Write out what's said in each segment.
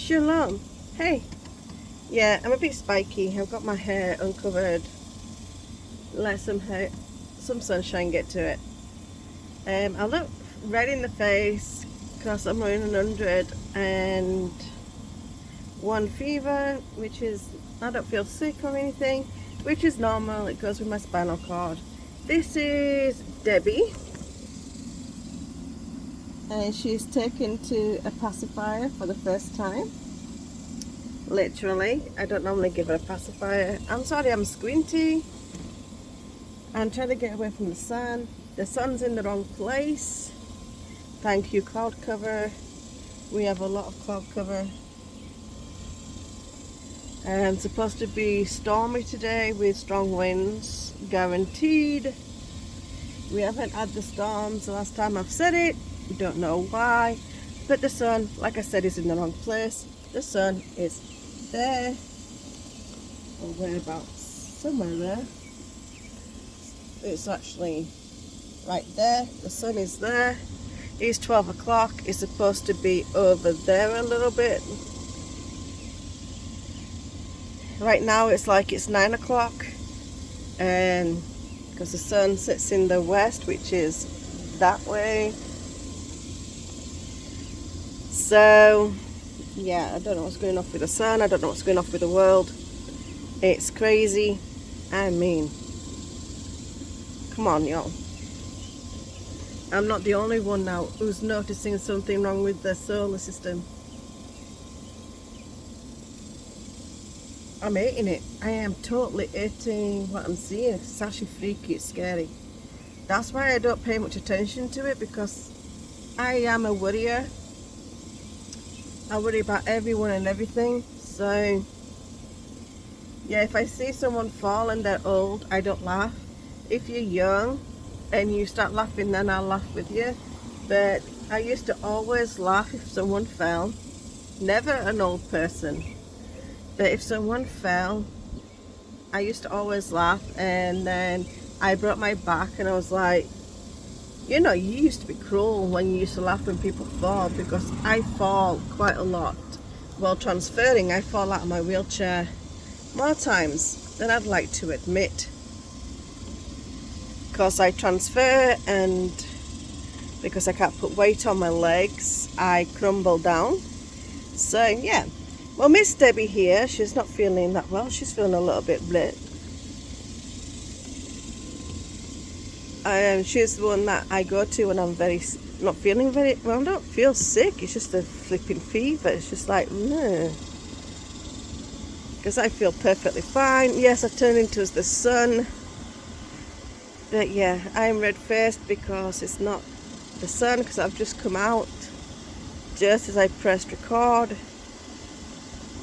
Shalom. Hey. Yeah, I'm a bit spiky. I've got my hair uncovered. Let some sunshine get to it. I look red in the face because I'm running 101 fever, which is, I don't feel sick or anything, which is normal. It goes with my spinal cord. This is Debbie, and she's taken to a pacifier for the first time. Literally, I don't normally give her a pacifier. I'm sorry, I'm squinty. I'm trying to get away from the sun. The sun's in the wrong place. Thank you, cloud cover. We have a lot of cloud cover. It's supposed to be stormy today with strong winds, guaranteed. We haven't had the storms the last time I've said it. We don't know why. But the sun, like I said, is in the wrong place. The sun is there, or whereabouts, somewhere there. It's actually right there. The sun is there. It's 12 o'clock. It's supposed to be over there a little bit. Right now it's like it's 9 o'clock, and because the sun sets in the west, which is that way. So yeah, I don't know what's going on with the sun. I don't know what's going on with the world. It's crazy. I mean, come on, y'all. I'm not the only one now who's noticing something wrong with the solar system. I'm hating it. I am totally hating what I'm seeing. It's actually freaky. It's scary. That's why I don't pay much attention to it, because I am a worrier. I worry about everyone and everything. So yeah, if I see someone fall and they're old, I don't laugh. If you're young and you start laughing, then I'll laugh with you. But I used to always laugh if someone fell. Never an old person, but if someone fell, I used to always laugh. And then I broke my back, and I was like, you know, you used to be cruel when you used to laugh when people fall, because I fall quite a lot. While transferring, I fall out of my wheelchair more times than I'd like to admit. Because I transfer, and because I can't put weight on my legs, I crumble down. So yeah. Well, Miss Debbie here, she's not feeling that well. She's feeling a little bit bleh. She's the one that I go to when I'm not feeling very well. I don't feel sick. It's just a flipping fever. It's just like, no. Because I feel perfectly fine. Yes, I turn into the sun. But yeah, I'm red-faced because it's not the sun, because I've just come out just as I pressed record.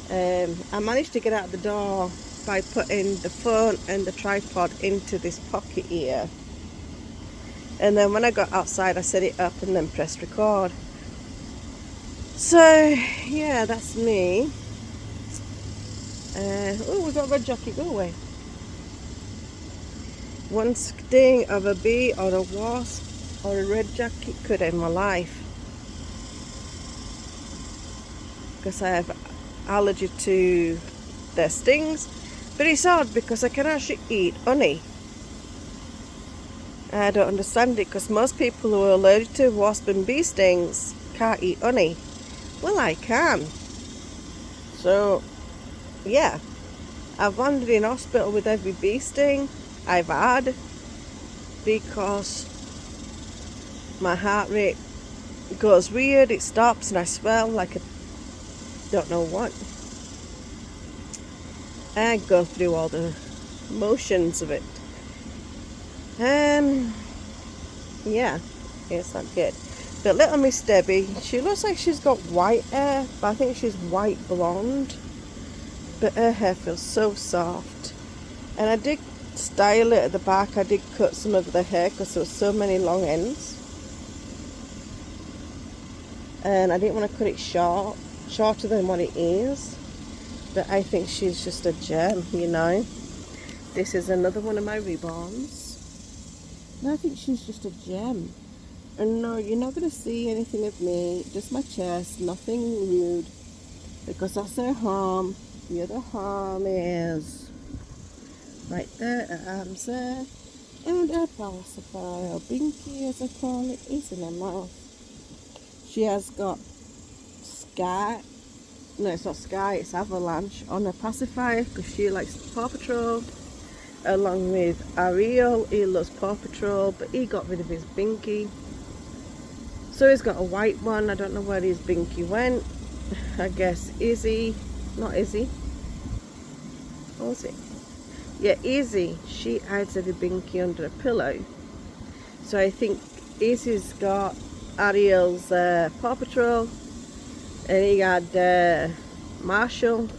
I managed to get out the door by putting the phone and the tripod into this pocket here. And then when I got outside, I set it up and then pressed record. So yeah, that's me. Oh, we've got a red jockey. Go away. One sting of a bee or a wasp or a red jockey could end my life, because I have allergy to their stings. But it's odd because I can actually eat honey. I don't understand it, because most people who are allergic to wasp and bee stings can't eat honey. Well, I can. So yeah, I've landed in hospital with every bee sting I've had, because my heart rate goes weird. It stops and I swell like a don't know what. I go through all the motions of it. Yeah, it's not good. But little Miss Debbie, she looks like she's got white hair, but I think she's white blonde. But her hair feels so soft. And I did style it at the back. I did cut some of the hair because there were so many long ends. And I didn't want to cut it shorter than what it is. But I think she's just a gem, you know. This is another one of my reborns. And I think she's just a gem. And no, you're not going to see anything of me, just my chest, nothing rude. because because that's their home. The other home is right there at arm's there. And her pacifier, or binky as I call it, is in her mouth. She has got Sky, no it's not Sky, it's Avalanche on her pacifier because she likes Paw Patrol. Along with Ariel, he loves Paw Patrol, but he got rid of his binky. So he's got a white one. I don't know where his binky went. I guess Izzy, not Izzy. What was it? Yeah, Izzy. She hides every binky under a pillow. So I think Izzy's got Ariel's Paw Patrol, and he had Marshall,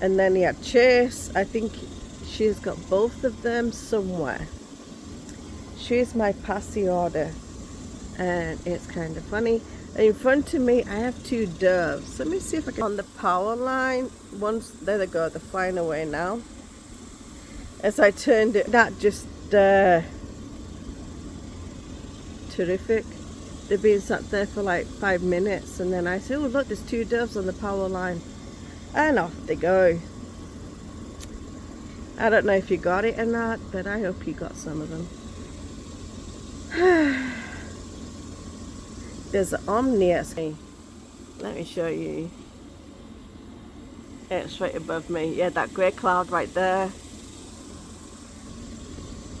and then he had Chase. I think she's got both of them somewhere. She's my passy order, and it's kind of funny. In front of me I have two doves. Let me see if I can on the power line. Once there they go, they're flying away now. As I turned it, that just terrific. They've been sat there for like 5 minutes, and then I said, oh look, there's two doves on the power line, and off they go. I don't know if you got it or not, but I hope you got some of them. There's an omnius. Let me show you. It's right above me. Yeah, that grey cloud right there.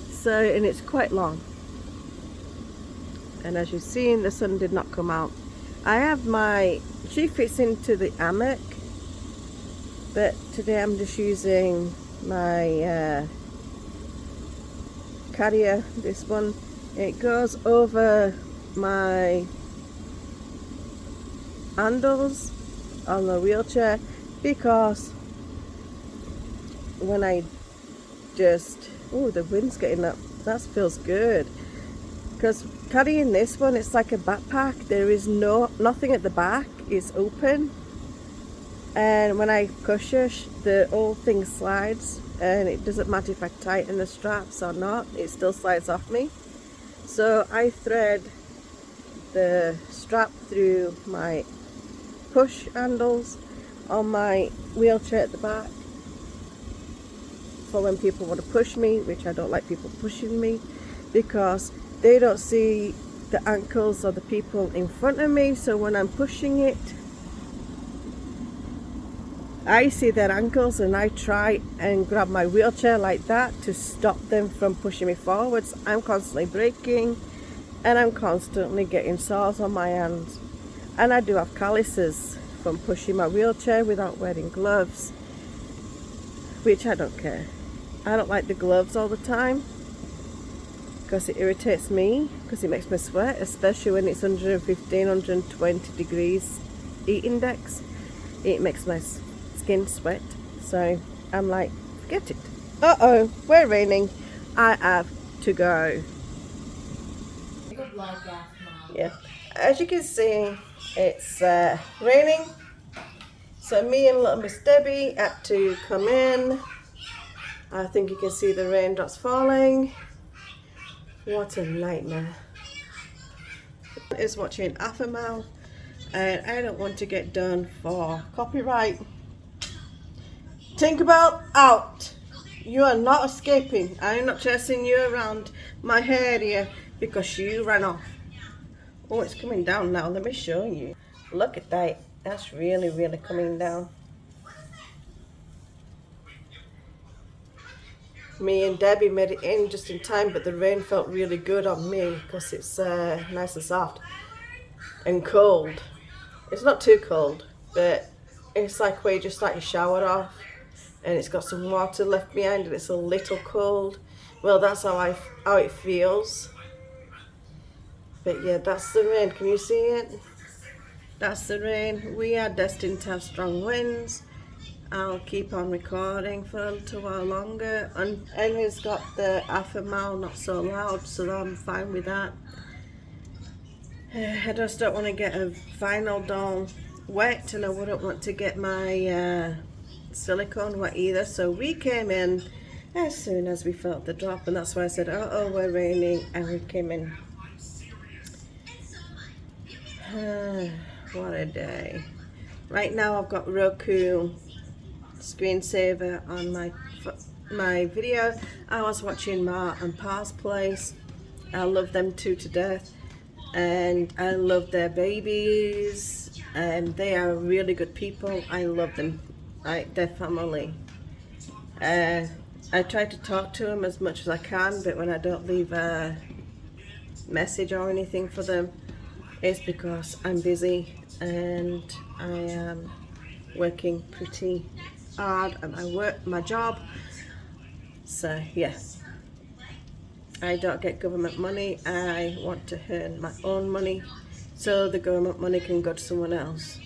So, and it's quite long. And as you've seen, the sun did not come out. I have my, she fits into the hammock, but today I'm just using my carrier, this one. It goes over my handles on the wheelchair, because when I just, oh, the wind's getting up, that feels good. Because carrying this one, it's like a backpack. There is nothing at the back, it's open, and when I push it, the whole thing slides, and it doesn't matter if I tighten the straps or not, it still slides off me. So I thread the strap through my push handles on my wheelchair at the back for when people want to push me, which I don't like people pushing me, because they don't see the ankles of the people in front of me. So when I'm pushing it, I see their ankles, and I try and grab my wheelchair like that to stop them from pushing me forwards. I'm constantly braking, and I'm constantly getting sores on my hands, and I do have calluses from pushing my wheelchair without wearing gloves, which I don't care. I don't like the gloves all the time because it irritates me, because it makes me sweat, especially when it's 115, 120 degrees heat index. It makes my skin sweat. So I'm like, forget it. Uh-oh, we're raining. I have to go. Yeah, as you can see, it's raining. So me and little Miss Debbie had to come in. I think you can see the raindrops falling. What a nightmare. Is watching half a mile, and I don't want to get done for copyright. Tinkerbell, out. You are not escaping. I'm not chasing you around my area because you ran off. Oh, it's coming down now. Let me show you. Look at that. That's really, really coming down. Me and Debbie made it in just in time, but the rain felt really good on me because it's nice and soft and cold. It's not too cold, but it's like where you just like your shower off and it's got some water left behind and it's a little cold. Well, that's how it feels. But yeah, that's the rain. Can you see it? That's the rain. We are destined to have strong winds. I'll keep on recording for a little while longer. And Henry's got the half a mile not so loud, so I'm fine with that. I just don't want to get a vinyl doll wet, and I wouldn't want to get my silicone wet either. So we came in as soon as we felt the drop, and that's why I said, oh, we're raining, and we came in. What a day. Right now I've got Roku screensaver on my video. I was watching Ma and Pa's place. I love them two to death, and I love their babies, and they are really good people. I love them, like their family. I try to talk to them as much as I can, but when I don't leave a message or anything for them, it's because I'm busy and I am working pretty hard at my job. So yeah, I don't get government money. I want to earn my own money so the government money can go to someone else.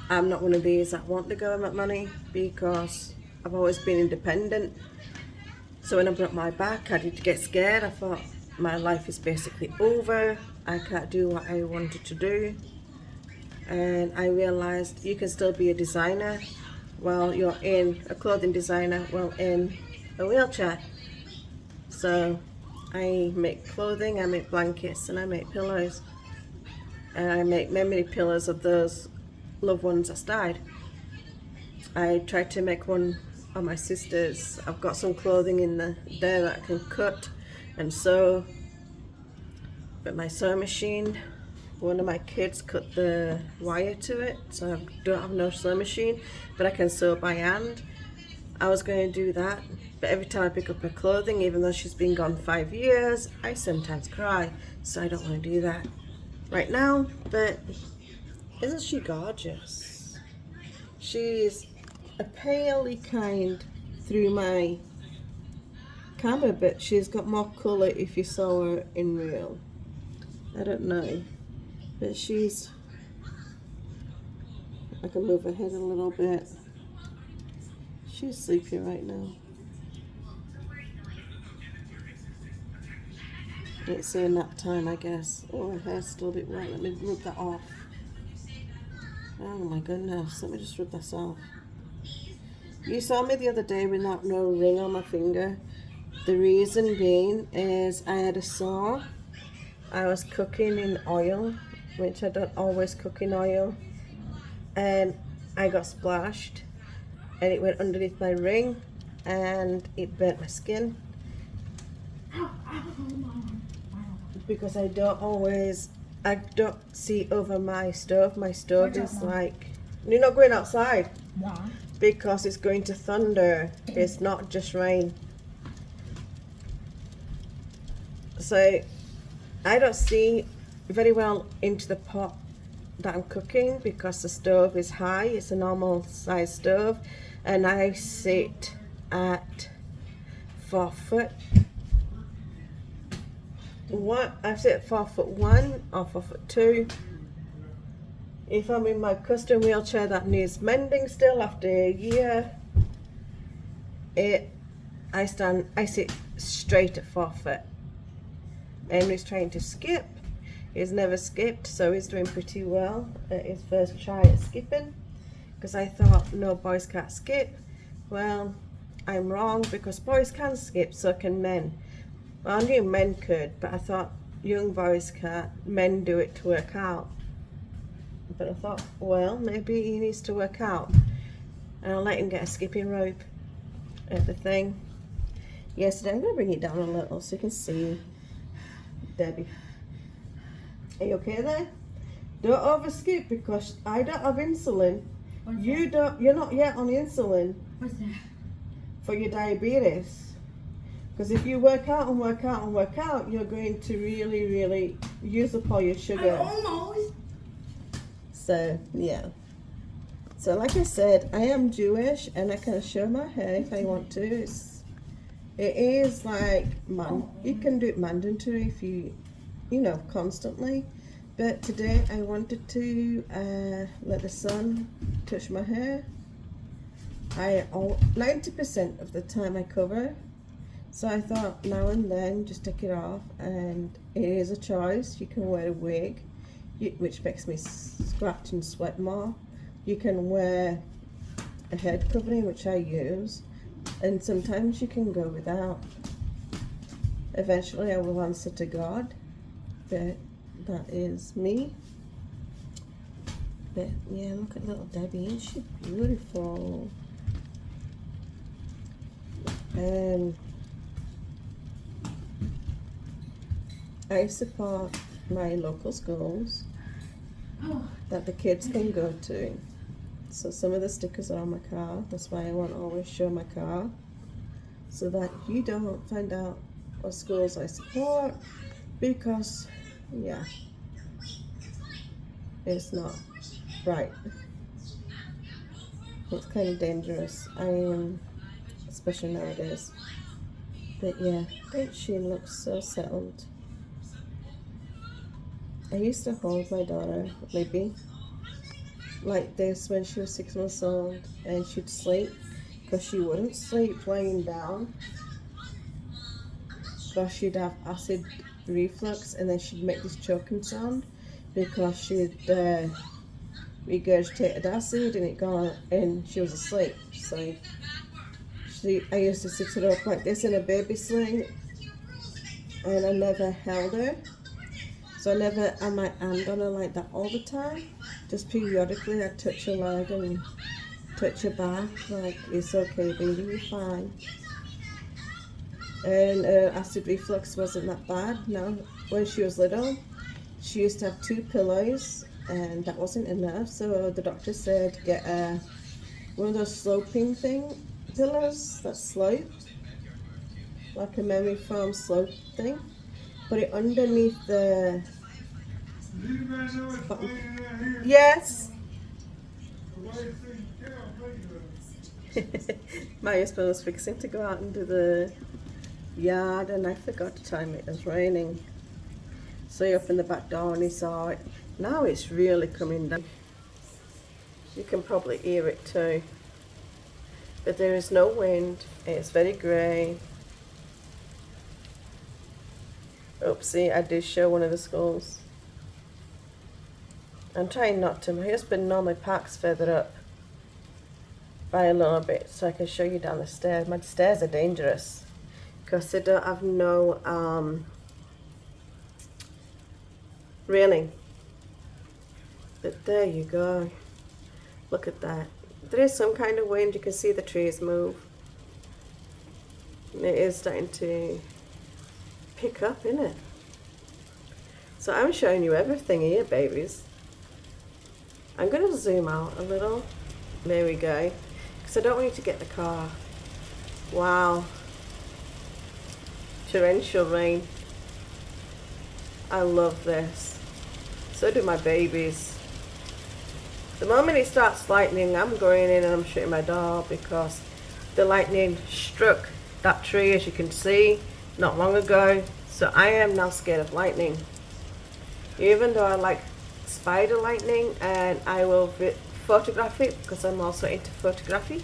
I'm not one of these that want the government money because I've always been independent. So when I broke my back, I did get scared. I thought my life is basically over. I can't do what I wanted to do. And I realized you can still be a designer while you're in a clothing designer while in a wheelchair. So I make clothing, I make blankets, and I make pillows. And I make memory pillows of those loved ones that's died. I tried to make one of my sisters. I've got some clothing in there that I can cut and sew, but my sewing machine, one of my kids cut the wire to it, so I don't have no sewing machine, but I can sew by hand. I was going to do that, but every time I pick up her clothing, even though she's been gone 5 years, I sometimes cry, so I don't want to do that right now. But isn't she gorgeous? She's a palely kind through my camera, but she's got more colour if you saw her in real. I don't know, but she's, I can move her head a little bit. She's sleepy right now. It's saying nap time, I guess. Oh, her hair's still a bit wet. Let me rub that off. Oh my goodness, let me just rub this off. You saw me the other day without no ring on my finger. The reason being is I had a sore. I was cooking in oil, which I don't always cook in oil, and I got splashed and it went underneath my ring and it burnt my skin. Because I don't see over my stove. My stove is like, you're not going outside. Why? Because it's going to thunder. It's not just rain. So I don't see very well into the pot that I'm cooking because the stove is high. It's a normal size stove, and I sit at 4 foot. I sit at 4'1" or 4'2". If I'm in my custom wheelchair that needs mending still after a year, I sit straight at 4 foot. Henry's trying to skip. He's never skipped, so he's doing pretty well at his first try at skipping. Because I thought, no, boys can't skip. Well, I'm wrong, because boys can skip, so can men. Well, I knew men could, but I thought young boys can't. Men do it to work out. But I thought, well, maybe he needs to work out. And I'll let him get a skipping rope at the thing. Yesterday, I'm going to bring it down a little so you can see. Debbie, are you okay there? Don't overskip because I don't have insulin. You're not yet on insulin. What's that? For your diabetes. Because if you work out and work out and work out, you're going to really, really use up all your sugar. Almost. So, yeah. So, like I said, I am Jewish and I can show my hair if I want to. It is like, you can do it mandatory if you constantly. But today I wanted to let the sun touch my hair. 90% of the time I cover. So I thought now and then just take it off, and it is a choice. You can wear a wig, which makes me scratch and sweat more. You can wear a head covering, which I use, and sometimes you can go without. Eventually I will answer to God, but that is me. bit. Yeah, look at little Debbie. Isn't she beautiful? I support my local schools that the kids can go to. So some of the stickers are on my car. That's why I want to always show my car, so that you don't find out what schools I support, because yeah, it's not right. It's kind of dangerous, especially nowadays. But yeah, don't she look so settled? I used to hold my daughter, Libby, like this when she was 6 months old, and she'd sleep, because she wouldn't sleep laying down, because she'd have acid reflux, and then she'd make this choking sound because she'd regurgitated acid and it gone, and she was asleep. So I used to sit her up like this in a baby sling, and I never held her. So I never had my hand on her like that all the time. Just periodically I'd touch her leg and touch her back, like, it's okay baby, you're fine. And acid reflux wasn't that bad. Now, when she was little, she used to have 2 pillows, and that wasn't enough. So the doctor said, get one of those sloping pillows that slope, like a memory foam slope thing. Put it underneath the... Yes. My husband was fixing to go out into the yard, and I forgot to time it was raining. So he opened the back door and he saw it. Now it's really coming down. You can probably hear it too. But there is no wind. It's very grey. Oopsie, I did show one of the schools. I'm trying not to. My husband normally parks further up by a little bit so I can show you down the stairs. My stairs are dangerous because they don't have no railing. But there you go. Look at that. There is some kind of wind. You can see the trees move. And it is starting to pick up, isn't it? So I'm showing you everything here, babies. I'm going to zoom out a little. There we go. Because I don't want you to get the car. Wow. Torrential rain. I love this. So do my babies. The moment it starts lightning, I'm going in and I'm shutting my door, because the lightning struck that tree, as you can see, not long ago. So I am now scared of lightning. Even though I like spider lightning, and I will photograph it, because I'm also into photography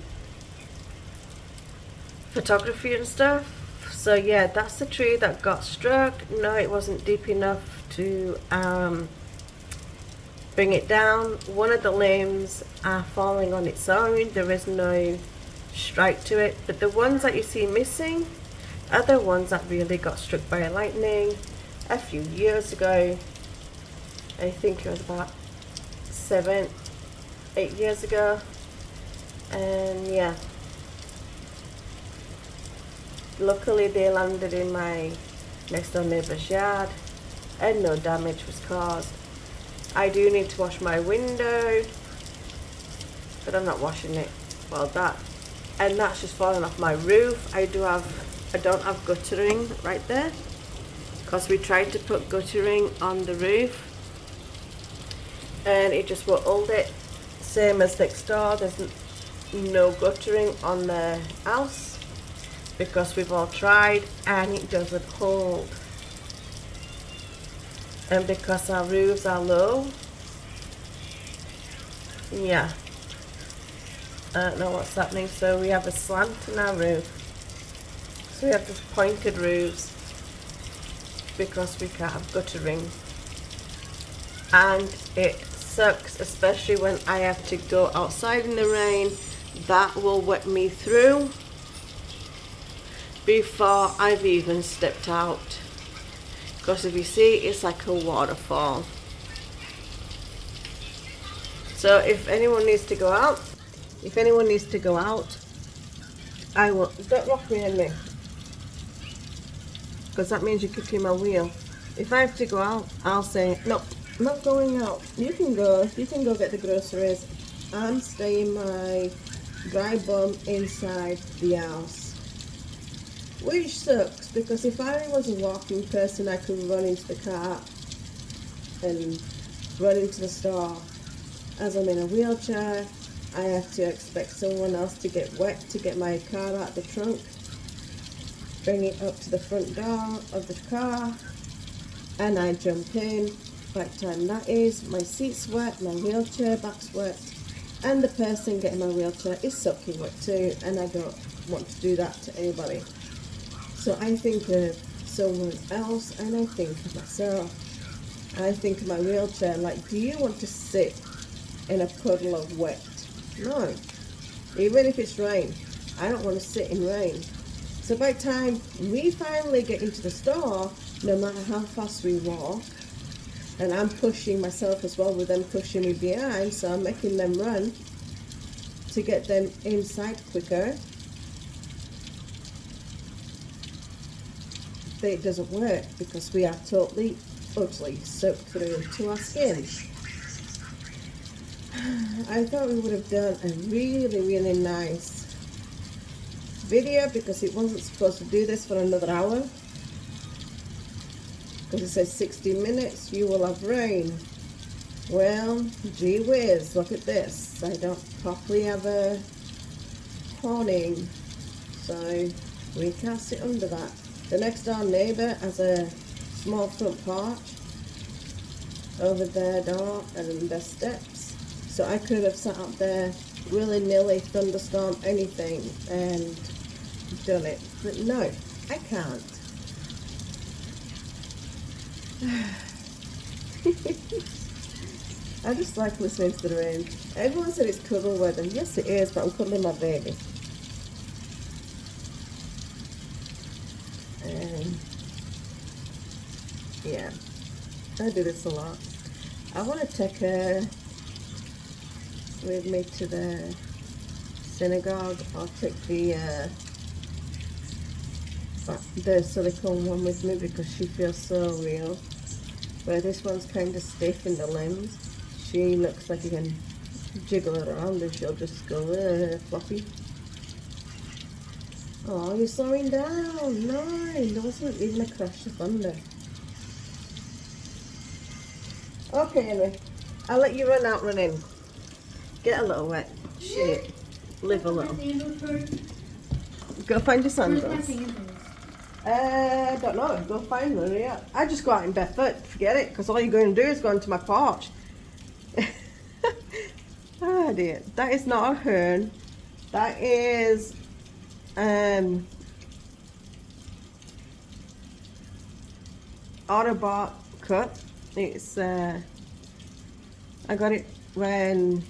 and stuff. So yeah, that's the tree that got struck. No, it wasn't deep enough to bring it down. One of the limbs are falling on its own. There is no strike to it, but the ones that you see missing are the ones that really got struck by lightning a few years ago. I think it was about 7-8 years ago. And yeah, luckily they landed in my next door neighbour's yard and no damage was caused. I do need to wash my window, but I'm not washing it. Well, that's just falling off my roof. I don't have guttering right there, because we tried to put guttering on the roof and it just won't hold it. Same as next door, there's no guttering on the house, because we've all tried and it doesn't hold. And because our roofs are low, yeah, I don't know what's happening. So we have a slant in our roof, so we have just pointed roofs because we can't have guttering. And it sucks, especially when I have to go outside in the rain. That will wet me through before I've even stepped out. Because if you see, it's like a waterfall. So if anyone needs to go out, I will. Don't rock me, Henry, because that means you're kicking my wheel. If I have to go out, I'll say, no, I'm not going out. You can go get the groceries. I'm staying my dry bum inside the house. Which sucks, because if I was a walking person, I could run into the car and run into the store. As I'm in a wheelchair, I have to expect someone else to get wet to get my car out of the trunk, bring it up to the front door of the car, and I jump in. By the time that is, my seat's wet, my wheelchair back's wet, and the person getting my wheelchair is soaking wet too, and I don't want to do that to anybody. So I think of someone else, and I think of myself. I think of my wheelchair like, do you want to sit in a puddle of wet? No. Even if it's rain, I don't want to sit in rain. So by the time we finally get into the store, no matter how fast we walk, and I'm pushing myself as well with them pushing me behind, so I'm making them run to get them inside quicker. It doesn't work because we are totally, utterly soaked through to our skin. I thought we would have done a really, really nice video because it wasn't supposed to do this for another hour. Because it says 60 minutes, you will have rain. Well, gee whiz, look at this. I don't properly have a awning, so we can't sit under that. The next door neighbour has a small front porch over their door and their steps. So I could have sat up there willy-nilly, thunderstorm, anything, and done it. But no, I can't. I just like listening to the rain. Everyone said it's cuddle weather. Yes, it is, but I'm cuddling my baby. Yeah, I do this a lot. I want to take her with me to the synagogue. I'll take the silicone one with me because she feels so real. Where this one's kind of stiff in the limbs, she looks like you can jiggle it around and she'll just go floppy. Oh, you're slowing down. No, there wasn't even a crash of thunder. Okay, Henry, I'll let you run out, run in. Get a little wet. Shit. Live a little. Go find your sandals. Don't know. Go find them, yeah. I just go out in barefoot. Forget it, because all you're going to do is go into my porch. Oh dear. That is not a hern. That is Autobot cut. It's I got it when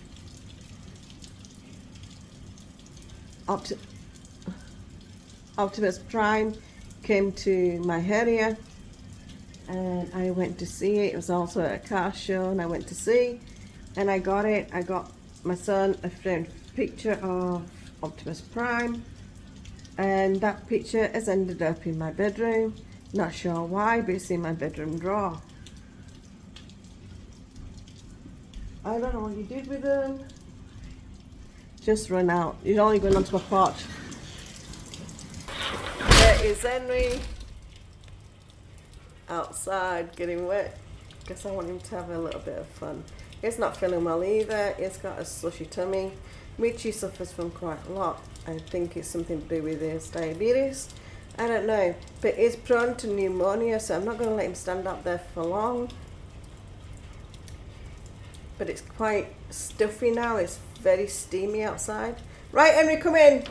Optimus Prime came to my area, and I went to see it. It was also at a car show, and I went to see, and I got it. I got my son a framed picture of Optimus Prime, and that picture has ended up in my bedroom. Not sure why, but it's in my bedroom drawer. I don't know what you did with them. Just run out. You're only going onto my porch. There is Henry outside getting wet. Guess I want him to have a little bit of fun. He's not feeling well either. He's got a slushy tummy, which he suffers from quite a lot. I think it's something to do with his diabetes. I don't know, but he's prone to pneumonia, so I'm not going to let him stand up there for long. But it's quite stuffy now. It's very steamy outside. Right, Henry, come in.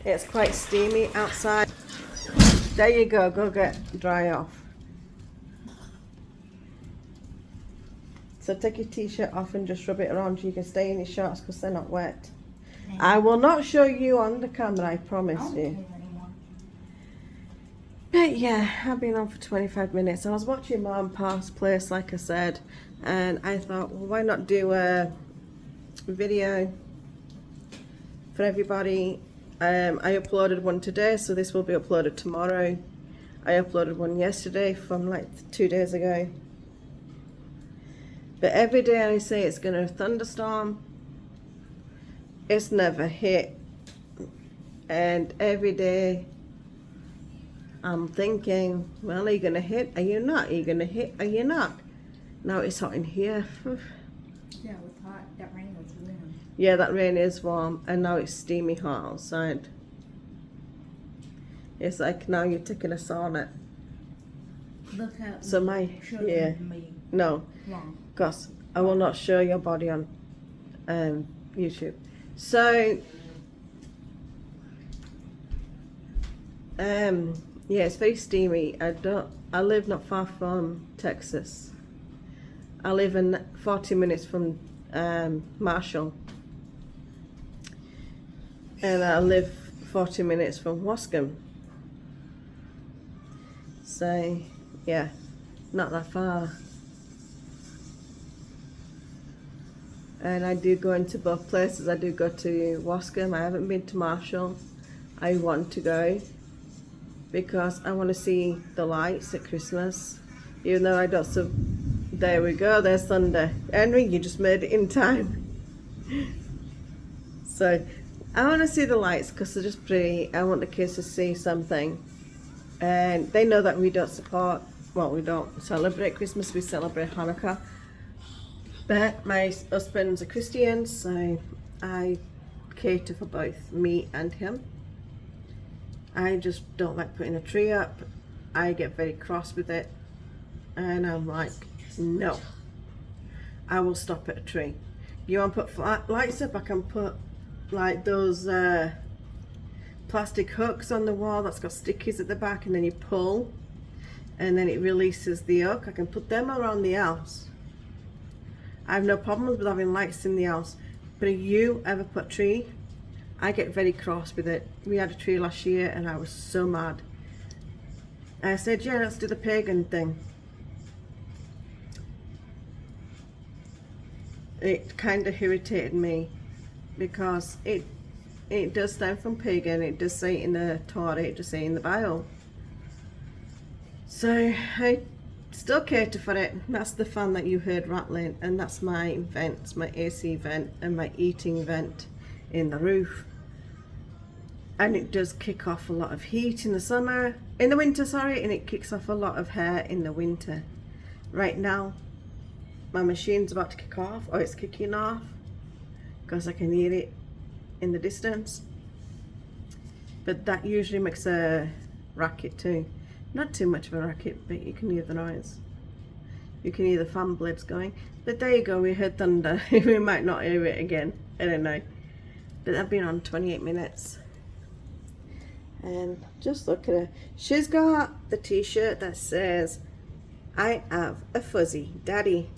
It's quite steamy outside. There you go. Go get dry off. So take your t-shirt off and just rub it around so you can stay in your shorts because they're not wet. I will not show you on the camera, I promise you. But yeah, I've been on for 25 minutes. I was watching Mom Pa's place, like I said. and I thought, well, why not do a video for everybody. I uploaded one today, so this will be uploaded tomorrow. I uploaded one yesterday from like 2 days ago. But every day I say it's going to thunderstorm. It's never hit. And every day I'm thinking, well, are you going to hit? Are you not? Are you going to hit? Are you not? Now it's hot in here. Yeah, it was hot. That rain was warm. Yeah, that rain is warm, and now it's steamy hot outside. It's like now you're taking a sauna. Look how So my, yeah, me no, wrong. because I will not show your body on YouTube. So, yeah, it's very steamy. I live not far from Texas. I live in 40 minutes from Marshall. And I live 40 minutes from Wascombe. So, yeah, not that far. And I do go into both places. I do go to Wascombe. I haven't been to Marshall. I want to go because I want to see the lights at Christmas. Even though I don't, so there we go, there's thunder. Henry, you just made it in time. So I want to see the lights because they're just pretty. I want the kids to see something. And they know that we don't support, well, we don't celebrate Christmas, we celebrate Hanukkah. But my husband's a Christian, so I cater for both me and him. I just don't like putting a tree up. I get very cross with it. And I'm like, no, I will stop at a tree. You want to put lights up? I can put like those plastic hooks on the wall that's got stickies at the back, and then you pull and then it releases the hook. I can put them around the house. I have no problems with having lights in the house. But if you ever put a tree, I get very cross with it. We had a tree last year and I was so mad. I said, yeah, let's do the pagan thing. It kind of irritated me because it does stem from pagan. It does say in the Torah, it does say in the Bible. So I still cater for it. That's the fan that you heard rattling, and that's my vents, my AC vent and my heating vent in the roof. And it does kick off a lot of heat in the winter, sorry, and it kicks off a lot of hair in the winter. Right now, my machine's about to kick off, or it's kicking off, because I can hear it in the distance. But that usually makes a racket too. Not too much of a racket, but you can hear the noise. You can hear the fan blades going. But there you go, we heard thunder. We might not hear it again, I don't know. But I've been on 28 minutes. And just look at her. She's got the t-shirt that says, I have a fuzzy daddy.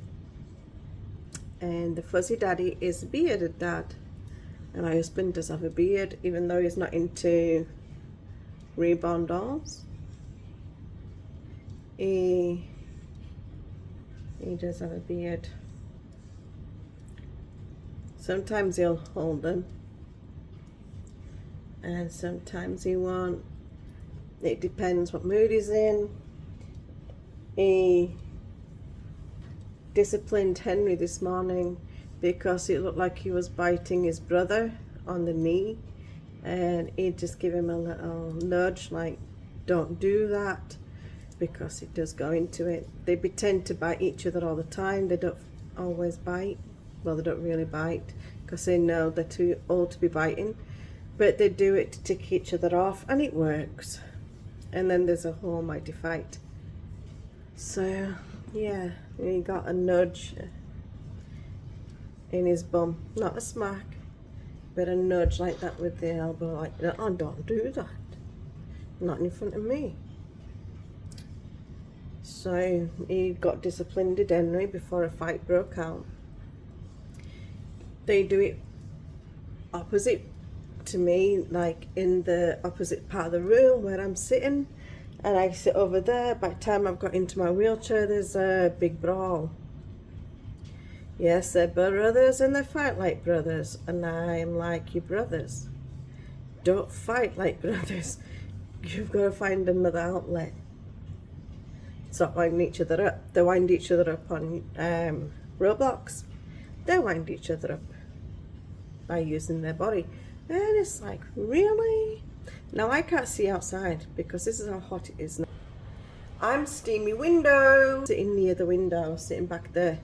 And the fuzzy daddy is a bearded dad. And my husband does have a beard, even though he's not into reborn dolls. He does have a beard. Sometimes he'll hold them, and sometimes he won't. It depends what mood he's in. He disciplined Henry this morning because it looked like he was biting his brother on the knee, and he'd just give him a little nudge like, don't do that, because it does go into it. They pretend to bite each other all the time. They don't always bite. Well, they don't really bite because they know they're too old to be biting, but they do it to tick each other off, and it works. And then there's a whole mighty fight. So yeah, he got a nudge in his bum, not a smack, but a nudge like that with the elbow, like, oh, don't do that, not in front of me. So he got disciplined at Henry before a fight broke out. They do it opposite to me, like in the opposite part of the room where I'm sitting, and I sit over there. By the time I've got into my wheelchair, there's a big brawl. Yes, they're brothers and they fight like brothers, and I'm like your brothers. Don't fight like brothers. You've got to find another outlet. Stop winding each other up. They wind each other up on Roblox. They wind each other up by using their body. And it's like, really? Now I can't see outside because this is how hot it is now. I'm steamy window. Sitting near the window, sitting back there.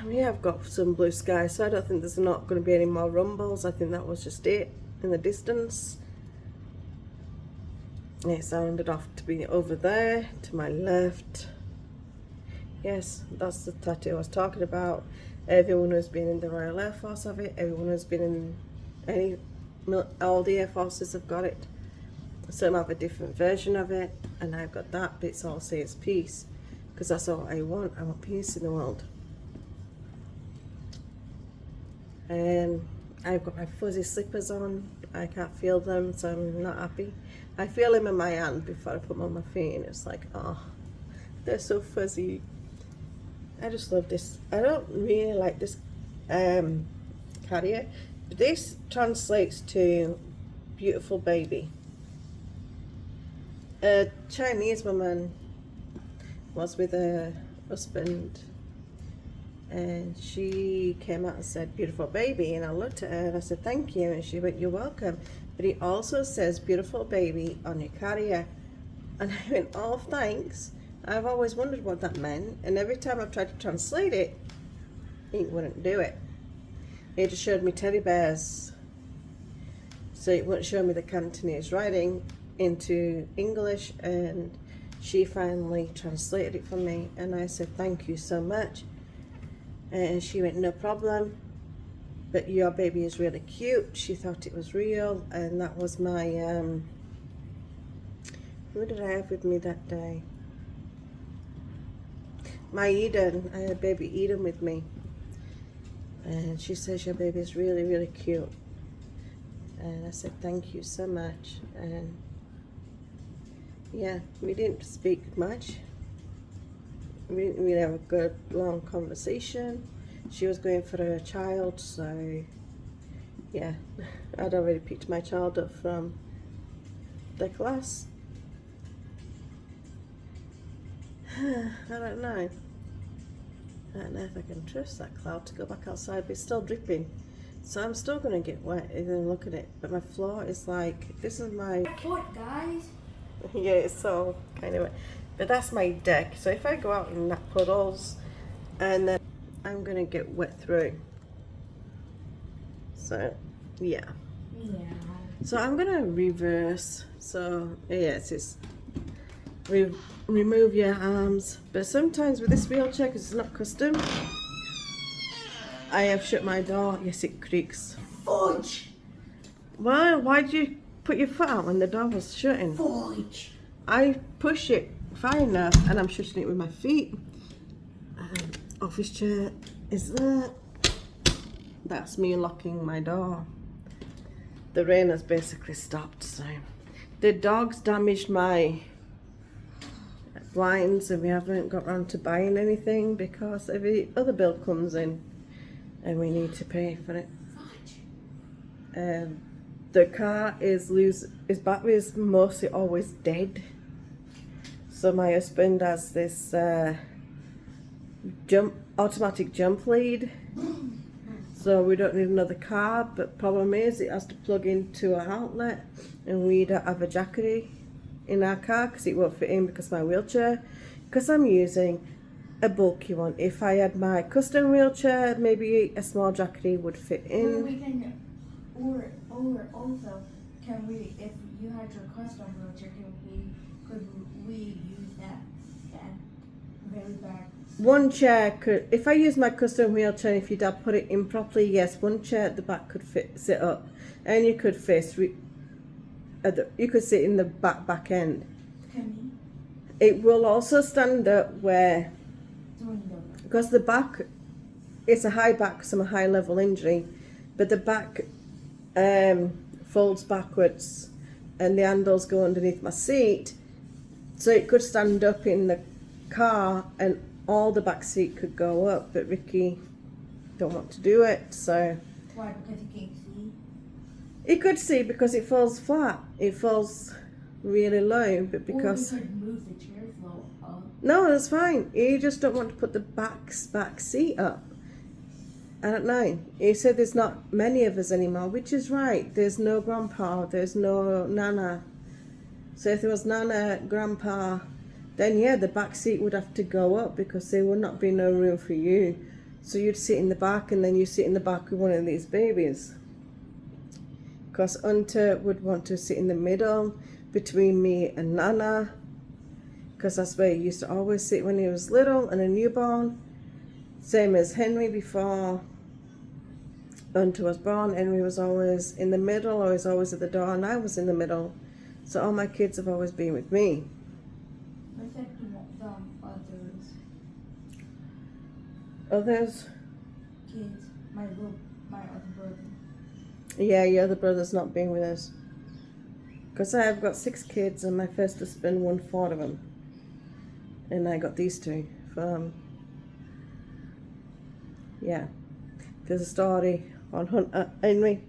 We have got some blue sky, so I don't think there's not going to be any more rumbles. I think that was just it in the distance. It sounded off to be over there, to my left. Yes, that's the tattoo I was talking about. Everyone who's been in the Royal Air Force have it. Everyone who's been in all the Air Forces have got it. Some have a different version of it, and I've got that, but it's all says peace, because that's all I want. I want peace in the world. And I've got my fuzzy slippers on. I can't feel them, so I'm not happy. I feel them in my hand before I put them on my feet, and it's like, oh, they're so fuzzy. I just love this. I don't really like this carrier, but this translates to beautiful baby. A Chinese woman was with her husband, and she came out and said beautiful baby, and I looked at her and I said thank you, and she went, you're welcome, but it also says beautiful baby on your carrier. And I went, oh thanks. I've always wondered what that meant, and every time I've tried to translate it, it wouldn't do it. It just showed me teddy bears, so it wouldn't show me the Cantonese writing into English. And she finally translated it for me, and I said thank you so much. And she went, no problem, but your baby is really cute. She thought it was real, and that was my, who did I have with me that day? My Eden. I had baby Eden with me. And she says, your baby is really, really cute. And I said, thank you so much. And yeah, we didn't speak much. We didn't really have a good long conversation. She was going for her child, so yeah, I'd already picked my child up from the class. I don't know. I don't know if I can trust that cloud to go back outside, but it's still dripping. So I'm still going to get wet even look at it. But my floor is like, this is my... Foot, guys. Yeah, it's all kind of wet. But that's my deck. So if I go out in that puddles, and then I'm going to get wet through. So, yeah. Yeah. So I'm going to reverse. So, yes, it's... remove your arms, but sometimes with this wheelchair, because it's not custom, I have shut my door. Yes, it creaks. Fudge. Why did you put your foot out when the door was shutting? Fudge. I push it fine enough, and I'm shutting it with my feet. Office chair is there. That's me unlocking my door. The rain has basically stopped, so the dogs damaged my blinds, and we haven't got round to buying anything because every other bill comes in and we need to pay for it. The car is his battery is mostly always dead, so my husband has this automatic jump lead, so we don't need another car. But problem is it has to plug into an outlet, and we don't have a jackery in our car because it won't fit in because of my wheelchair, because I'm using a bulky one. If I had my custom wheelchair, maybe a small jackery would fit Or in. we can, or also, can we, if you had your custom wheelchair, could we use that very bad? One chair could, if I use my custom wheelchair, if you'd have put it in properly, yes, one chair at the back could sit up, and you could face you could sit in the back end. Can It will also stand up where, because the back, it's a high back, some high level injury, but the back folds backwards and the handles go underneath my seat, so it could stand up in the car and all the back seat could go up, but Ricky don't want to do it, so. Why? Because he can't see? He could see because it falls flat. It falls really low, but because. Or we could move the chairs low up. No, that's fine. He just don't want to put the back seat up. I don't know. He said there's not many of us anymore, which is right. There's no grandpa, there's no nana. So if there was nana, grandpa, then yeah, the back seat would have to go up because there would not be no room for you. So you'd sit in the back and then you sit in the back with one of these babies. Because Hunter would want to sit in the middle between me and nana. Because that's where he used to always sit when he was little and a newborn. Same as Henry before Hunter was born. Henry was always in the middle, or he was always at the door, and I was in the middle. So all my kids have always been with me. I said you want them others. Others? Kids. My other brother. Yeah, your other brother's not been with us. Because I've got 6 kids, and my first husband won 4 of them. And I got these 2 from... Yeah, there's a story on Henry,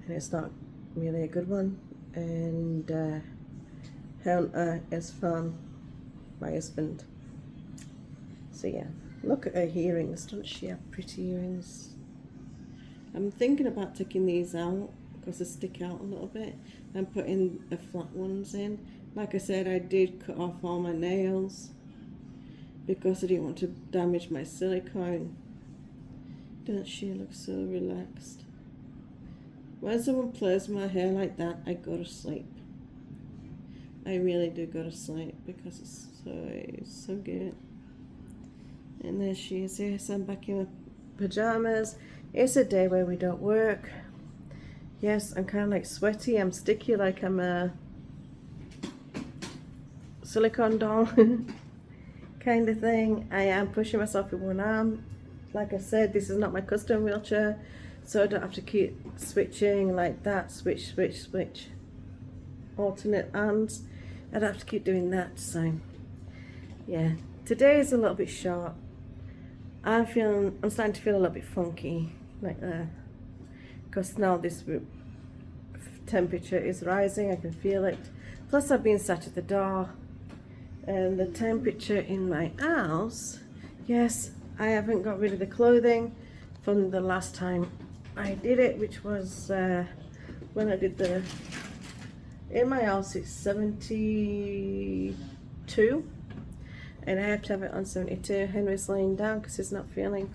and it's not really a good one. And Hunter is from my husband. So yeah, look at her earrings. Doesn't she have pretty earrings? I'm thinking about taking these out because they stick out a little bit and putting the flat ones in. Like I said, I did cut off all my nails because I didn't want to damage my silicone. Doesn't she look so relaxed? When someone plays my hair like that, I go to sleep. I really do go to sleep because it's so good. And there she is. Yes, I'm back in my pajamas. It's a day where we don't work. Yes, I'm kind of like sweaty. I'm sticky like I'm a silicone doll. Kind of thing. I am pushing myself with one arm. Like I said, this is not my custom wheelchair, so I don't have to keep switching like that. Switch, switch, switch. Alternate arms. I don't have to keep doing that. So, yeah. Today is a little bit short. I'm starting to feel a little bit funky, like that, because now this temperature is rising. I can feel it. Plus, I've been sat at the door. And the temperature in my house, yes, I haven't got rid of the clothing from the last time I did it, which was when I did in my house it's 72, and I have to have it on 72. Henry's laying down because he's not feeling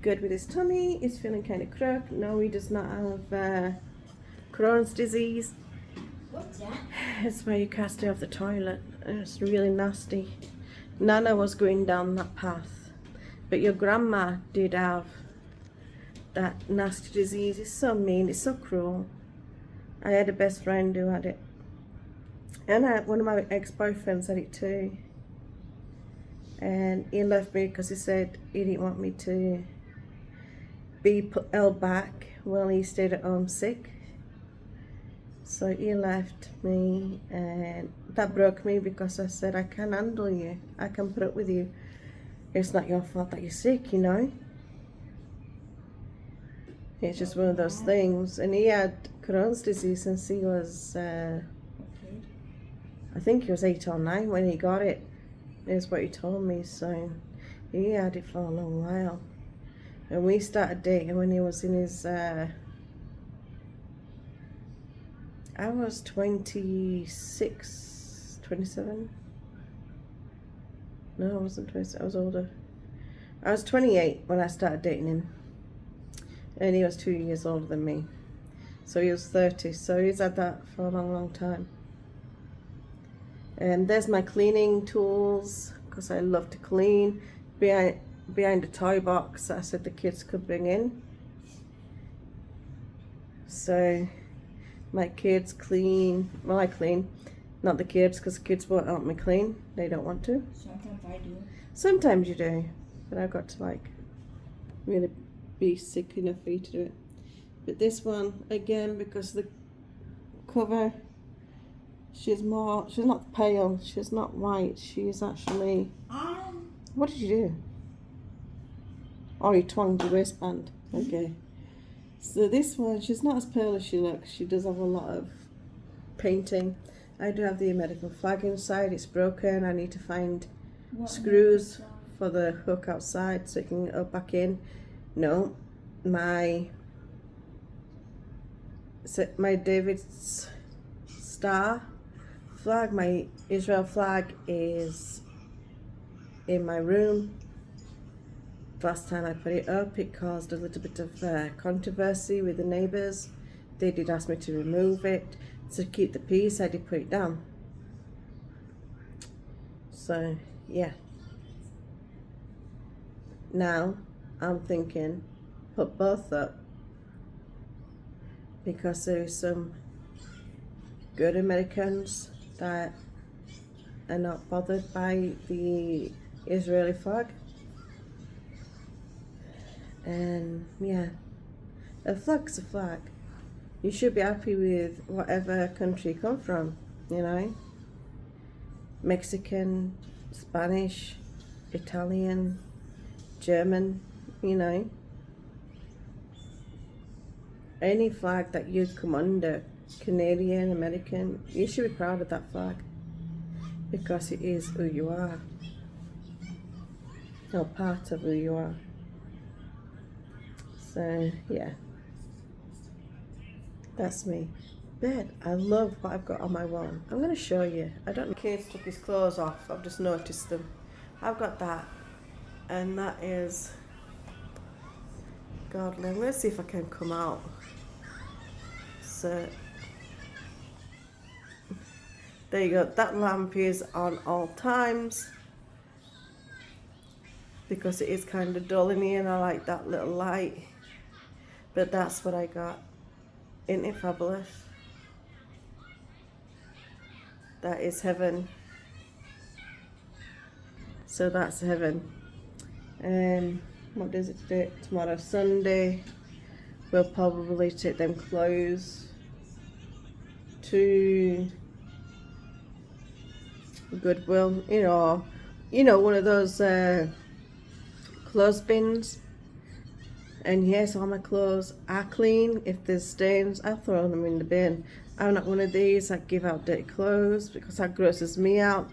good with his tummy. He's feeling kind of crook. No, he does not have Crohn's disease. What's that? It's where you can't stay off the toilet. It's really nasty. Nana was going down that path, but your grandma did have that nasty disease. It's so mean. It's so cruel. I had a best friend who had it, and one of my ex-boyfriends had it too. And he left me because he said he didn't want me to be held back while he stayed at home sick. So he left me, and that broke me because I said, I can handle you. I can put up with you. It's not your fault that you're sick, you know. It's just one of those things. And he had Crohn's disease since he was, I think he was 8 or 9 when he got it, is what he told me. So he had it for a long while. And we started dating when he was in his... I was 26, 27. No, I wasn't 26, I was older. I was 28 when I started dating him. And he was 2 years older than me. So he was 30, so he's had that for a long, long time. And there's my cleaning tools, because I love to clean. Behind the toy box that I said the kids could bring in. So... my kids clean. Well, I clean. Not the kids, because the kids won't help me clean. They don't want to. Sometimes I do. Sometimes you do. But I've got to, like, really be sick enough for you to do it. But this one, again, because the cover She's not pale, she's not white, she's actually... What did you do? Oh, you twanged your waistband. Okay. So this one, she's not as pale as she looks. She does have a lot of painting. I do have the American flag inside. It's broken. I need to find screws for the hook outside so it can go back in. No, my David's star flag, my Israel flag, is in my room. Last time I put it up, it caused a little bit of controversy with the neighbours. They did ask me to remove it. To keep the peace, I did put it down. So, yeah. Now, I'm thinking, put both up. Because there is some good Americans that are not bothered by the Israeli flag. And yeah, a flag's a flag. You should be happy with whatever country you come from, you know. Mexican, Spanish, Italian, German, you know. Any flag that you come under, Canadian, American, you should be proud of that flag. Because it is who you are. Or part of who you are. So, yeah. That's me. But I love what I've got on my wall. I'm going to show you. I don't know. Kids took his clothes off. I've just noticed them. I've got that. And that is... godly. I'm going to see if I can come out. So... there you go. That lamp is on all times. Because it is kind of dull in here and I like that little light. But that's what I got. Isn't it fabulous? That is heaven. So that's heaven. What is it today? Tomorrow, Sunday. We'll probably take them clothes to Goodwill. You know, one of those clothes bins. And yes, all my clothes are clean. If there's stains, I throw them in the bin. I'm not one of these that give out dirty clothes because that grosses me out.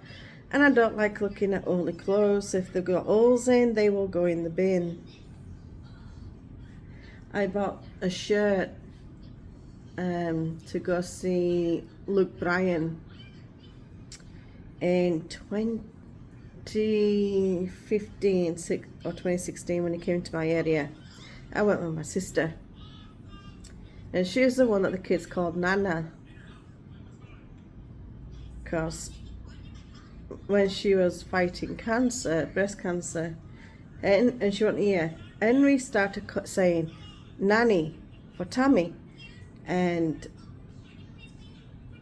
And I don't like looking at old clothes. If they've got holes in, they will go in the bin. I bought a shirt to go see Luke Bryan in 2015 or 2016 when he came to my area. I went with my sister, and she's the one that the kids called Nana, because when she was fighting cancer, breast cancer, and she went here, Henry started saying Nanny for Tammy, and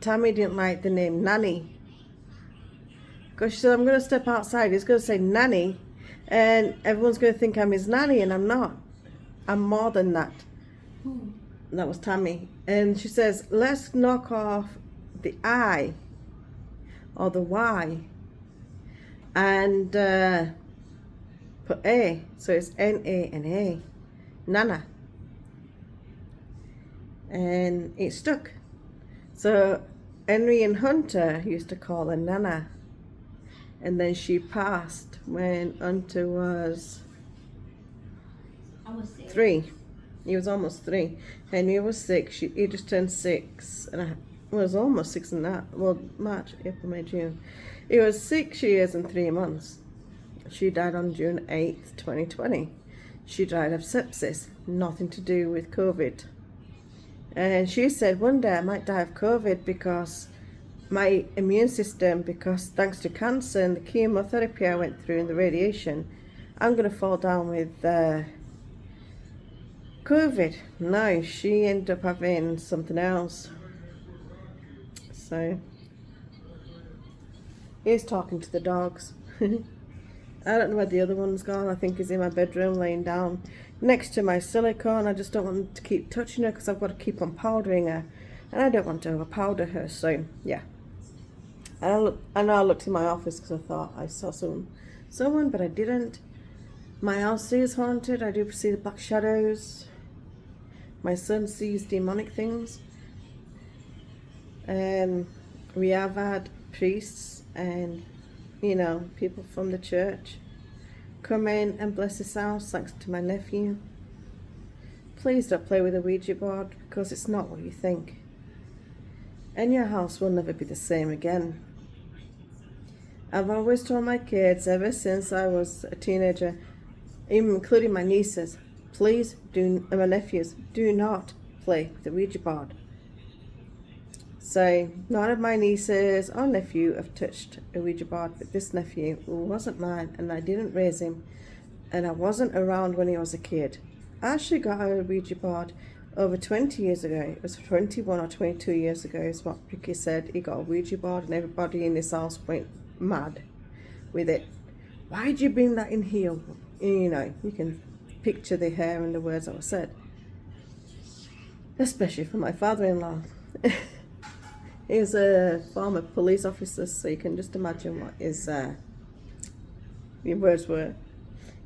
Tammy didn't like the name Nanny, because she said, I'm going to step outside, he's going to say Nanny, and everyone's going to think I'm his nanny, and I'm not. I'm more than that. That was Tammy. And she says, let's knock off the I or the Y and put A. So it's N-A and A. Nana. And it stuck. So Henry and Hunter used to call her Nana. And then she passed when Hunter was 3. He was almost 3. Henry was 6. He just turned 6. And I was almost 6 and that. Well, March, April, May, June. He was 6 years and 3 months. She died on June 8th, 2020. She died of sepsis. Nothing to do with COVID. And she said, one day I might die of COVID because my immune system, because thanks to cancer and the chemotherapy I went through and the radiation, I'm going to fall down with COVID. No, she ended up having something else. So, he's talking to the dogs. I don't know where the other one's gone. I think he's in my bedroom laying down next to my silicone. I just don't want to keep touching her because I've got to keep on powdering her. And I don't want to over powder her. So, yeah. I know I looked in my office because I thought I saw someone, but I didn't. My house is haunted. I do see the black shadows. My son sees demonic things. We have had priests and, people from the church come in and bless this house, thanks to my nephew. Please don't play with a Ouija board, because it's not what you think. And your house will never be the same again. I've always told my kids, ever since I was a teenager, even including my nieces, and my nephews, do not play with the Ouija board. So, none of my nieces or nephew have touched a Ouija board, but this nephew, who wasn't mine, and I didn't raise him, and I wasn't around when he was a kid, I actually got a Ouija board over 20 years ago. It was 21 or 22 years ago, is what Ricky said. He got a Ouija board, and everybody in this house went mad with it. Why'd you bring that in here? You can picture the hair and the words that were said. Especially for my father-in-law. He was a former police officer, so you can just imagine what his words were.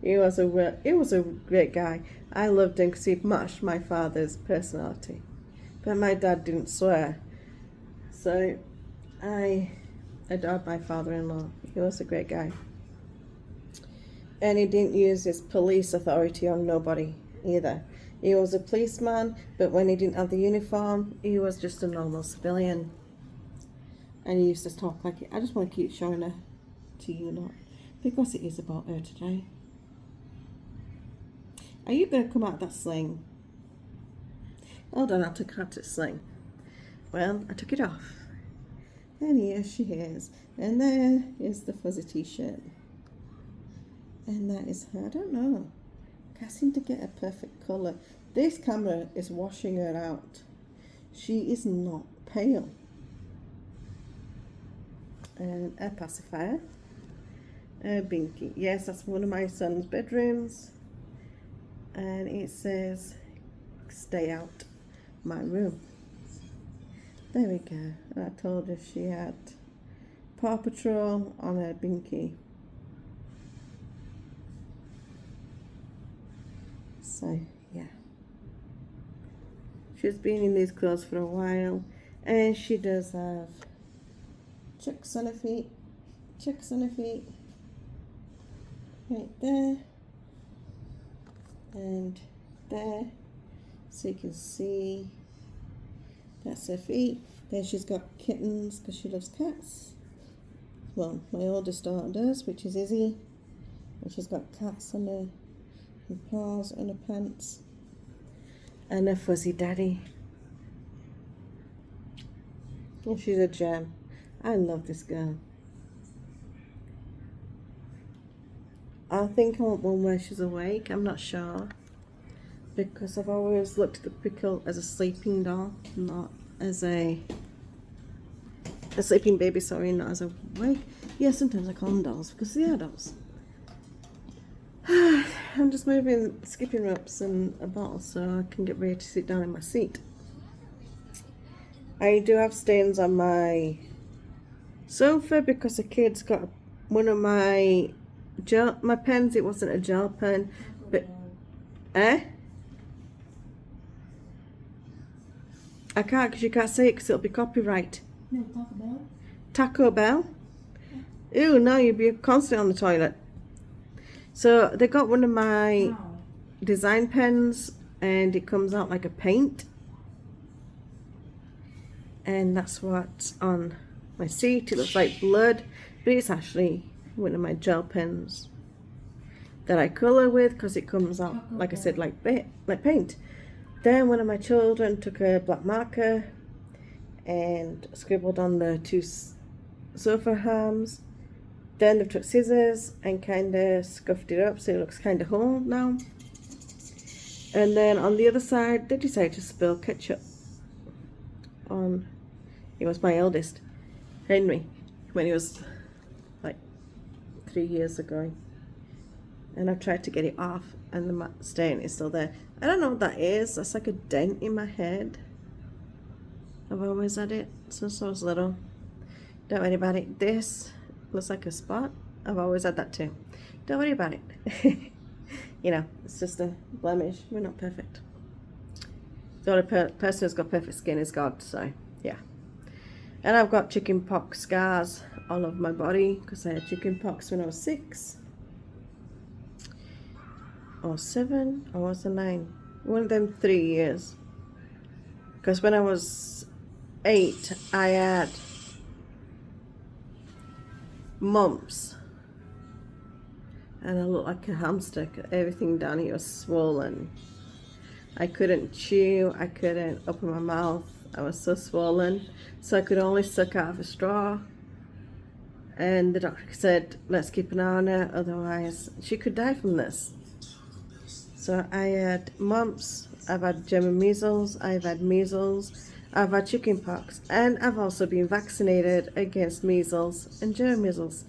He was a great guy. I loved him because he matched my father's personality. But my dad didn't swear. So I adored my father-in-law. He was a great guy. And he didn't use his police authority on nobody either. He was a policeman, but when he didn't have the uniform, he was just a normal civilian. And he used to talk like it. I just want to keep showing her to you lot, because it is about her today. Are you going to come out of that sling? Hold on, I took her out of the sling. Well, I took it off. And here she is. And there is the fuzzy t-shirt. And that is her. I don't know. Can't seem to get a perfect colour. This camera is washing her out. She is not pale. And a pacifier. A binky. Yes, that's one of my son's bedrooms. And it says, stay out my room. There we go. And I told her she had Paw Patrol on her binky. So, yeah. She's been in these clothes for a while. And she does have checks on her feet. Checks on her feet. Right there. And there. So you can see. That's her feet. Then she's got kittens because she loves cats. Well, my oldest daughter does, which is Izzy. And she's got cats on her paws and her pants. And a fuzzy daddy. And she's a gem. I love this girl. I think I want one where she's awake. I'm not sure. Because I've always looked at the pickle as a sleeping doll, not as a sleeping baby, sorry, not as a wake. Yeah, sometimes I call them dolls because they are dolls. I'm just moving skipping ropes and a bottle so I can get ready to sit down in my seat. I do have stains on my sofa because the kids got one of my pens. It wasn't a gel pen, but I can't, because you can't say it because it'll be copyright. No, Taco Bell. Taco Bell? Ew, no, you'd be constantly on the toilet. So they got one of my design pens and it comes out like a paint. And that's what's on my seat. It looks like blood, but it's actually one of my gel pens that I colour with because it comes out, like I said, like paint. Then one of my children took a black marker and scribbled on the two sofa arms. Then they took scissors and kind of scuffed it up so it looks kind of whole now. And then on the other side, they decided to spill ketchup on, it was my eldest, Henry, when he was like 3 years ago. And I've tried to get it off and the stain is still there. I don't know what that is. That's like a dent in my head. I've always had it since I was little. Don't worry about it. This looks like a spot. I've always had that too. Don't worry about it. You know, it's just a blemish. We're not perfect. The only person who's got perfect skin is God, so yeah. And I've got chicken pox scars all over my body because I had chicken pox when I was 6 or 7 or was it 9? One of them 3 years. Because when I was 8, I had mumps. And I looked like a hamster. Everything down here was swollen. I couldn't chew. I couldn't open my mouth. I was so swollen. So I could only suck out of a straw. And the doctor said, let's keep an eye on her. Otherwise, she could die from this. So I had mumps. I've had German measles. I've had measles. I've had chicken pox. And I've also been vaccinated against measles and German measles.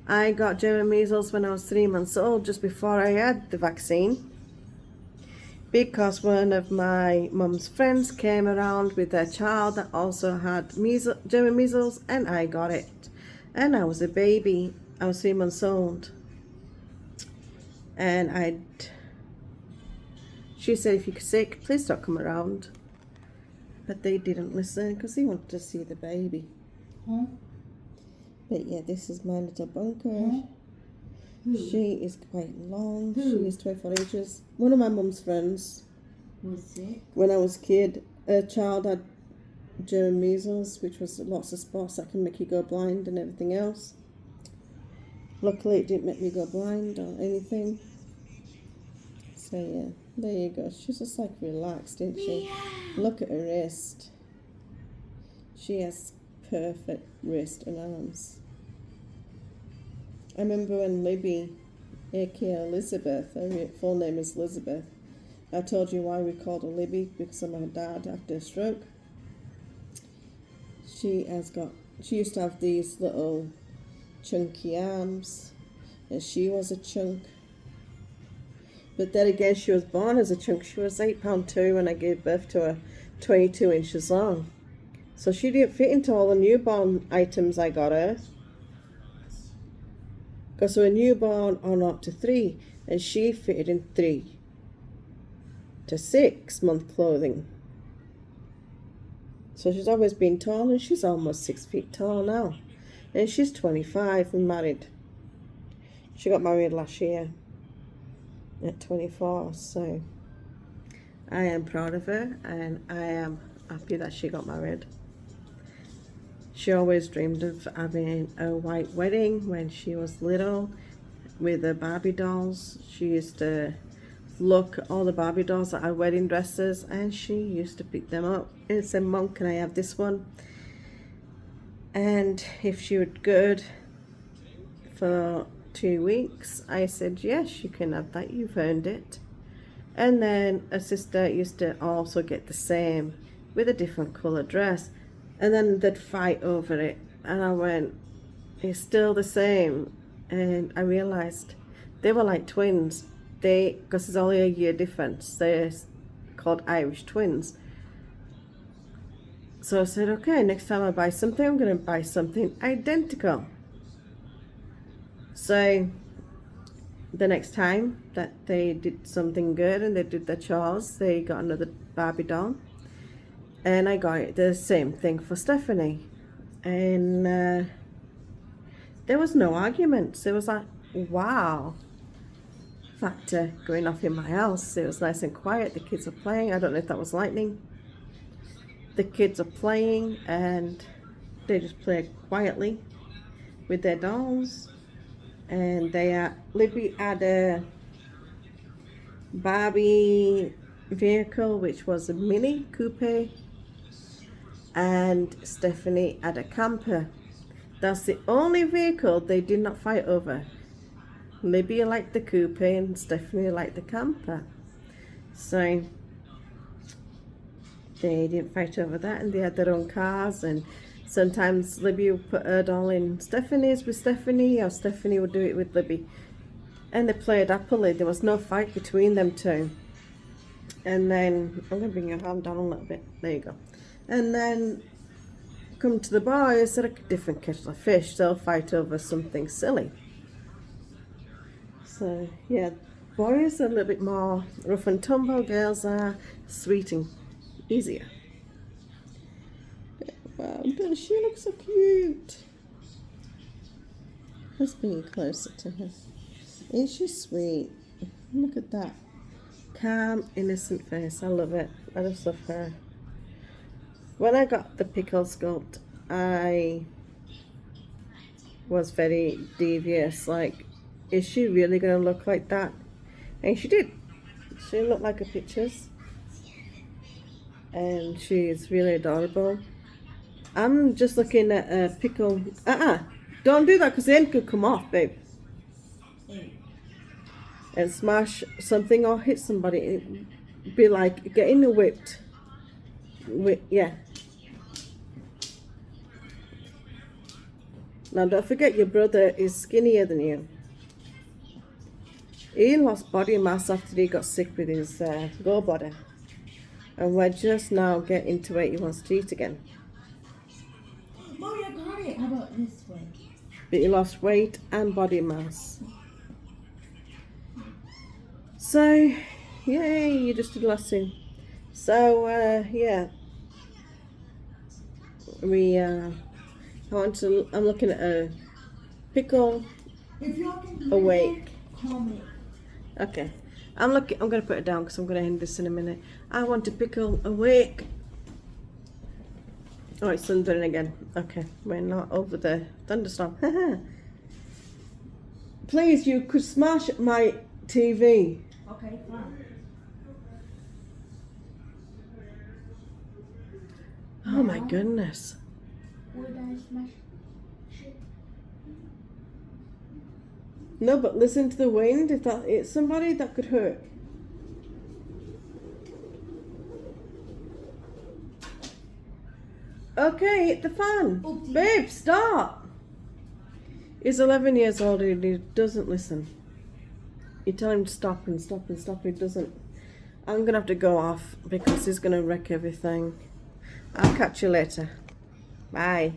I got German measles when I was 3 months old, just before I had the vaccine, because one of my mum's friends came around with their child that also had German measles, and I got it. And I was a baby. I was 3 months old. And she said, if you're sick, please don't come around. But they didn't listen because they wanted to see the baby. Huh? But yeah, this is my little bunker. Huh? She is quite long. Who? She is 24 inches. One of my mum's friends. Was sick? When I was a kid, a child had German measles, which was lots of spots that can make you go blind and everything else. Luckily, it didn't make me go blind or anything. So yeah, there you go. She's just like relaxed, isn't she? Yeah. Look at her wrist. She has perfect wrist and arms. I remember when Libby, aka Elizabeth, her full name is Elizabeth. I told you why we called her Libby, because of my dad after a stroke. She used to have these little chunky arms, and she was a chunk. But then again, she was born as a chunk. She was 8 pound 2 when I gave birth to her, 22 inches long. So she didn't fit into all the newborn items I got her. Because they were newborn on up to 3, and she fitted in 3 to 6 month clothing. So she's always been tall, and she's almost 6 feet tall now. And she's 25 and married. She got married last year at 24, so I am proud of her, and I am happy that she got married. She always dreamed of having a white wedding when she was little with the Barbie dolls. She used to look at all the Barbie dolls that had wedding dresses, and she used to pick them up and said, Mom, can I have this one? And if she was good for 2 weeks, I said, yes, you can have that, you've earned it. And then a sister used to also get the same with a different colour dress. And then they'd fight over it. And I went, it's still the same. And I realised they were like twins. Because there's only a year difference. They're called Irish twins. So I said, okay, next time I buy something, I'm going to buy something identical. So the next time that they did something good and they did their chores, they got another Barbie doll. And I got it the same thing for Stephanie. And there was no arguments. It was like, wow. Factor going off in my house. It was nice and quiet. The kids were playing. I don't know if that was lightning. The kids are playing and they just play quietly with their dolls. And Libby had a Barbie vehicle, which was a mini coupe, and Stephanie had a camper. That's the only vehicle they did not fight over. Libby liked the coupe and Stephanie liked the camper. So they didn't fight over that, and they had their own cars. And sometimes Libby would put her doll in Stephanie's with Stephanie, or Stephanie would do it with Libby. And they played happily. There was no fight between them two. And then, I'm going to bring your arm down a little bit. There you go. And then come to the boys, they're a different kettle of fish. They'll fight over something silly. So yeah, boys are a little bit more rough and tumble. Girls are sweet and easier. Wow, doesn't she look so cute? Let's bring it closer to her. Ain't she sweet? Look at that calm, innocent face. I love it. I just love her. When I got the pickle sculpt, I was very devious. Like, is she really going to look like that? And she did. She looked like her pictures. And she's really adorable. I'm just looking at a pickle. Don't do that because the end could come off, babe. And smash something or hit somebody. It'd be like getting a whipped. Yeah. Now don't forget your brother is skinnier than you. He lost body mass after he got sick with his gallbladder. And we're just now getting to it. He wants to eat again. Mommy, I got it. How about this way? But he lost weight and body mass. So, yay, you just did last thing. So, yeah. I'm looking at a pickle If y'all can awake. comment. Okay. I'm going to put it down because I'm going to end this in a minute. I want a pickle awake. Oh, it's thundering again. Okay, we're not over the thunderstorm. Please, you could smash my TV. Okay, fine. Oh my goodness. Would I smash shit? No, but listen to the wind. If that hits somebody, that could hurt. Okay, hit the fan. Oopsie. Babe, stop. He's 11 years old and he doesn't listen. You tell him to stop and stop and stop, he doesn't. I'm going to have to go off because he's going to wreck everything. I'll catch you later. Bye.